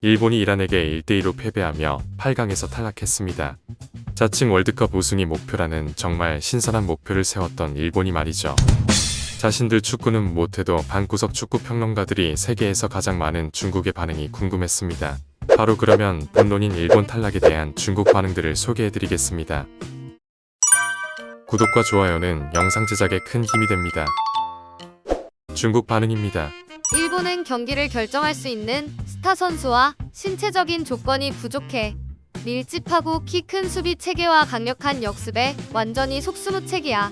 일본이 이란에게 1대2로 패배하며 8강에서 탈락했습니다. 자칭 월드컵 우승이 목표라는 정말 신선한 목표를 세웠던 일본이 말이죠. 자신들 축구는 못해도 방구석 축구 평론가들이 세계에서 가장 많은 중국의 반응이 궁금했습니다. 바로 그러면 본론인 일본 탈락에 대한 중국 반응들을 소개해드리겠습니다. 구독과 좋아요는 영상 제작에 큰 힘이 됩니다. 중국 반응입니다. 일본은 경기를 결정할 수 있는 스타 선수와 신체적인 조건이 부족해. 밀집하고 키 큰 수비 체계와 강력한 역습에 완전히 속수무책이야.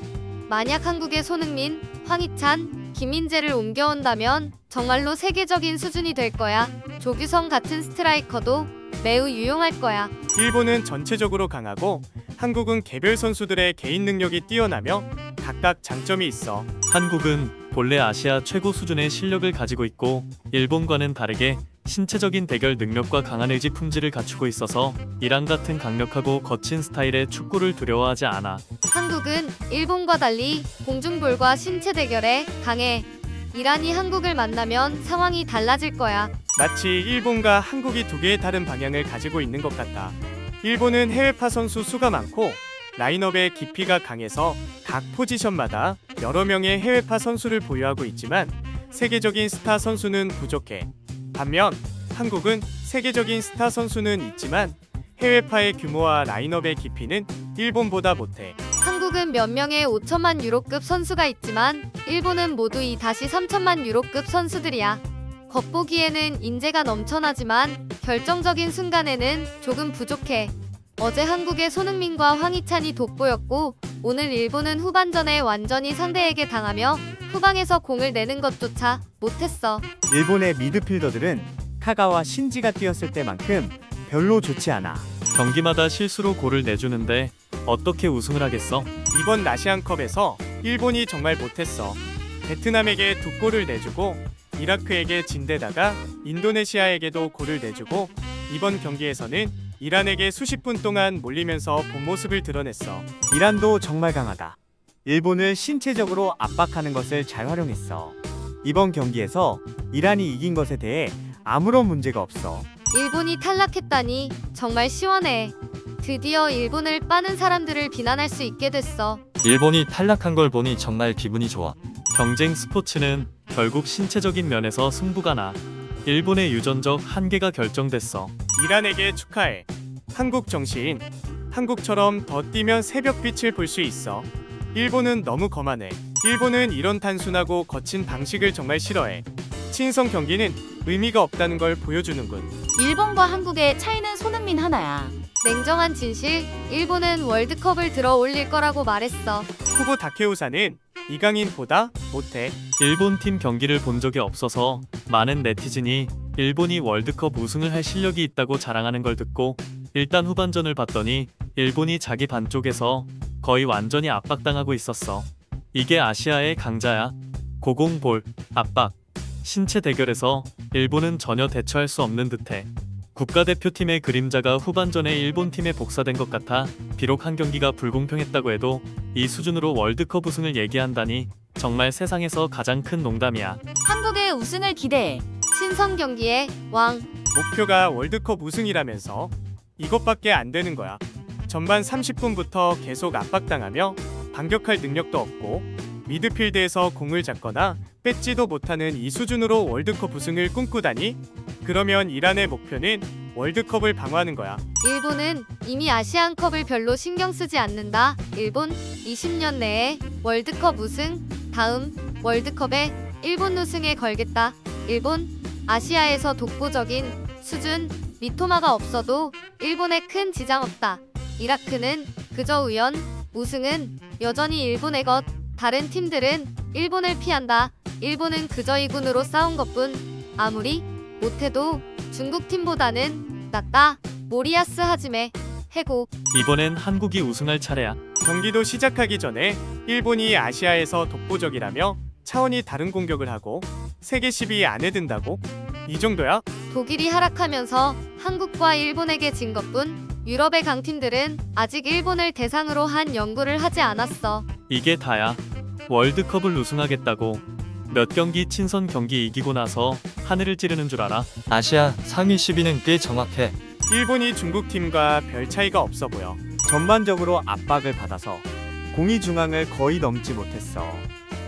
만약 한국의 손흥민, 황희찬, 김민재를 옮겨온다면 정말로 세계적인 수준이 될 거야. 조규성 같은 스트라이커도 매우 유용할 거야. 일본은 전체적으로 강하고 한국은 개별 선수들의 개인 능력이 뛰어나며 각각 장점이 있어. 한국은 본래 아시아 최고 수준의 실력을 가지고 있고 일본과는 다르게 신체적인 대결 능력과 강한 의지 품질을 갖추고 있어서 이란 같은 강력하고 거친 스타일의 축구를 두려워하지 않아. 한국은 일본과 달리 공중볼과 신체 대결에 강해. 이란이 한국을 만나면 상황이 달라질 거야. 마치 일본과 한국이 두 개의 다른 방향을 가지고 있는 것 같다. 일본은 해외파 선수 수가 많고 라인업의 깊이가 강해서 각 포지션마다 여러 명의 해외파 선수를 보유하고 있지만 세계적인 스타 선수는 부족해. 반면 한국은 세계적인 스타 선수는 있지만 해외파의 규모와 라인업의 깊이는 일본보다 못해. 한국은 몇 명의 5천만 유로급 선수가 있지만 일본은 모두 2-3천만 유로급 선수들이야. 겉보기에는 인재가 넘쳐나지만 결정적인 순간에는 조금 부족해. 어제 한국의 손흥민과 황희찬이 돋보였고 오늘 일본은 후반전에 완전히 상대에게 당하며 후방에서 공을 내는 것조차 못했어. 일본의 미드필더들은 카가와 신지가 뛰었을 때만큼 별로 좋지 않아. 경기마다 실수로 골을 내주는데 어떻게 우승을 하겠어? 이번 아시안컵에서 일본이 정말 못했어. 베트남에게 2골을 내주고 이라크에게 진 데다가 인도네시아에게도 골을 내주고 이번 경기에서는 이란에게 수십 분 동안 몰리면서 본 모습을 드러냈어. 이란도 정말 강하다. 일본을 신체적으로 압박하는 것을 잘 활용했어. 이번 경기에서 이란이 이긴 것에 대해 아무런 문제가 없어. 일본이 탈락했다니 정말 시원해. 드디어 일본을 빠는 사람들을 비난할 수 있게 됐어. 일본이 탈락한 걸 보니 정말 기분이 좋아. 경쟁 스포츠는 결국 신체적인 면에서 승부가 나. 일본의 유전적 한계가 결정됐어. 이란에게 축하해. 한국 정신. 한국처럼 더 뛰면 새벽빛을 볼 수 있어. 일본은 너무 거만해. 일본은 이런 단순하고 거친 방식을 정말 싫어해. 친선 경기는 의미가 없다는 걸 보여주는군. 일본과 한국의 차이는 손흥민 하나야. 냉정한 진실, 일본은 월드컵을 들어 올릴 거라고 말했어. 후보 다케우사는 이강인보다 못해. 일본 팀 경기를 본 적이 없어서 많은 네티즌이 일본이 월드컵 우승을 할 실력이 있다고 자랑하는 걸 듣고 일단 후반전을 봤더니 일본이 자기 반 쪽에서 거의 완전히 압박당하고 있었어. 이게 아시아의 강자야. 고공볼, 압박, 신체 대결에서 일본은 전혀 대처할 수 없는 듯해. 국가대표팀의 그림자가 후반전에 일본 팀에 복사된 것 같아. 비록 한 경기가 불공평했다고 해도 이 수준으로 월드컵 우승을 얘기한다니 정말 세상에서 가장 큰 농담이야. 한국의 우승을 기대해. 친선 경기의 왕. 목표가 월드컵 우승이라면서 이것밖에 안 되는 거야. 전반 30분부터 계속 압박당하며 반격할 능력도 없고 미드필드에서 공을 잡거나 뺏지도 못하는 이 수준으로 월드컵 우승을 꿈꾸다니? 그러면 이란의 목표는 월드컵을 방어하는 거야. 일본은 이미 아시안컵을 별로 신경 쓰지 않는다. 일본 20년 내에 월드컵 우승, 다음 월드컵에 일본 우승에 걸겠다. 일본 아시아에서 독보적인 수준, 미토마가 없어도 일본에 큰 지장 없다. 이라크는 그저 우연, 우승은 여전히 일본의 것. 다른 팀들은 일본을 피한다. 일본은 그저 이군으로 싸운 것뿐. 아무리 못해도 중국 팀보다는 낫다. 모리야스 하지메, 해고. 이번엔 한국이 우승할 차례야. 경기도 시작하기 전에 일본이 아시아에서 독보적이라며 차원이 다른 공격을 하고 세계 10위 안에 든다고? 이 정도야? 독일이 하락하면서 한국과 일본에게 진 것뿐. 유럽의 강팀들은 아직 일본을 대상으로 한 연구를 하지 않았어. 이게 다야. 월드컵을 우승하겠다고 몇 경기 친선 경기 이기고 나서 하늘을 찌르는 줄 알아? 아시아 상위 10위는 꽤 정확해. 일본이 중국 팀과 별 차이가 없어 보여. 전반적으로 압박을 받아서 공이 중앙을 거의 넘지 못했어.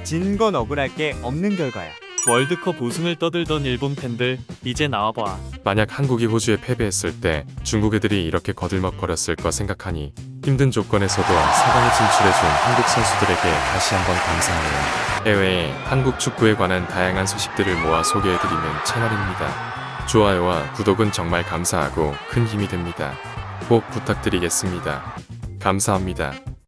진 건 억울할 게 없는 결과야. 월드컵 우승을 떠들던 일본 팬들 이제 나와봐. 만약 한국이 호주에 패배했을 때 중국 애들이 이렇게 거들먹거렸을 거 생각하니 힘든 조건에서도 4강에 진출해준 한국 선수들에게 다시 한번 감사하네요. 해외에 한국 축구에 관한 다양한 소식들을 모아 소개해드리는 채널입니다. 좋아요와 구독은 정말 감사하고 큰 힘이 됩니다. 꼭 부탁드리겠습니다. 감사합니다.